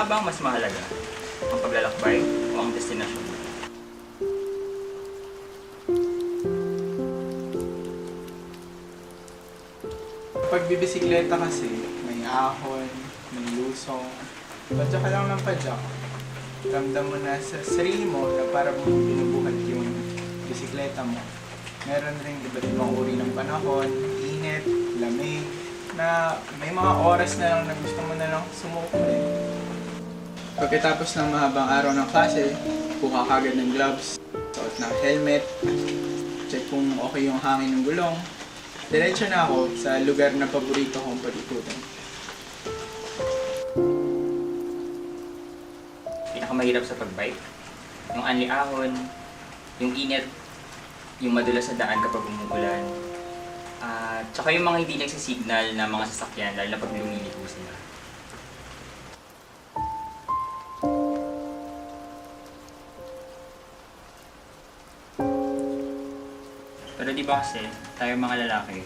nga ba ang mas mahalaga? Ang paglalakbay o ang destinasyon? Pag bibisikleta kasi, may ahon, may lusong, padyak ka lang ng padyak. Ramdam mo na sa sarili mo na parang binubuhat yung bisikleta mo. Meron rin iba't ibang uri ng panahon, init, lamig, na may mga oras na lang na gusto mo na lang sumuko eh. Pagkatapos ng mahabang araw ng klase, buka kagad ng gloves, suot ng helmet, check kung okay yung hangin ng gulong. Diretso na ako sa lugar na paborito kong palikutan. Pinakamahirap sa pagbike? Yung anli ahon, yung init, yung madulas sa daan kapag umuulan, at tsaka yung mga hindi nagsisignal na mga sasakyan lalo na pag lumiliko sila. Pero di ba kasi, tayo mga lalaki,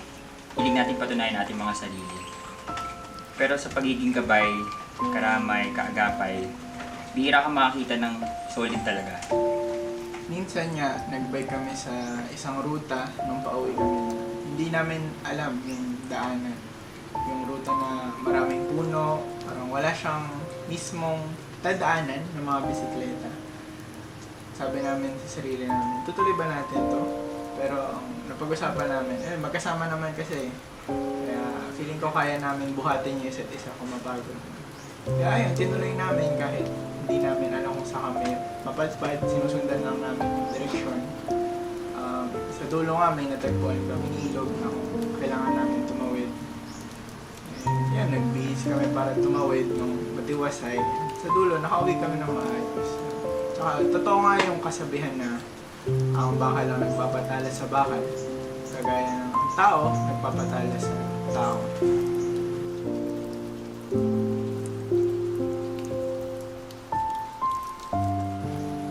hiling natin patunayan ating mga sarili. Pero sa pagiging gabay, karamay, kaagapay, bihira ka makakita ng solid talaga. Minsan nga, nagbike kami sa isang ruta nung pauwi kami. Hindi namin alam yung daanan. Yung ruta na maraming puno, parang wala siyang mismong dadaanan ng mga bisikleta. Sabi namin sa sarili namin, tutuloy ba natin to? Pero ang napag-usapan namin, magkasama naman kasi. Kaya feeling ko kaya namin buhatin yung isa't isa kung mapagod. Kaya ayun, tinuloy namin kahit hindi namin alam kung saan kami mapadpad, sinusundan lang namin yung direksyon. Sa dulo nga may natagpuan kami ilog na kung kailangan namin tumawid. Yan, nagbihis kami para tumawid nung matiwasay. Sa dulo, nakauwi kami ng maayos. Tsaka, totoo nga yung kasabihan na ang bakal lang nagpapatala sa bakal. Kagaya ng tao, nagpapatala sa tao.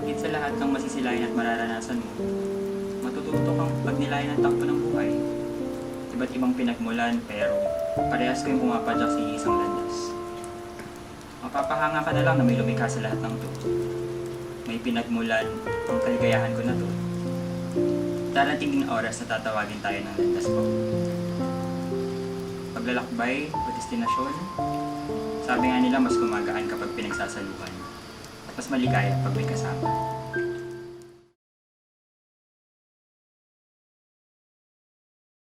Higit sa lahat ng masisilayan at mararanasan mo, matututo kang pagnilayan ang takbo ng buhay. Iba't ibang pinagmulan pero parehas kayong pumapadyak sa isang landas. Mapapahanga ka na lang na may lumikha sa lahat ng to. May pinagmulan ang kaligayahan ko na to. Darating din oras na tatawagin tayo ng landas po. Paglalakbay o destinasyon, sabi nga nila mas gumagaan kapag pinagsasaluhan at mas maligaya pag may kasama.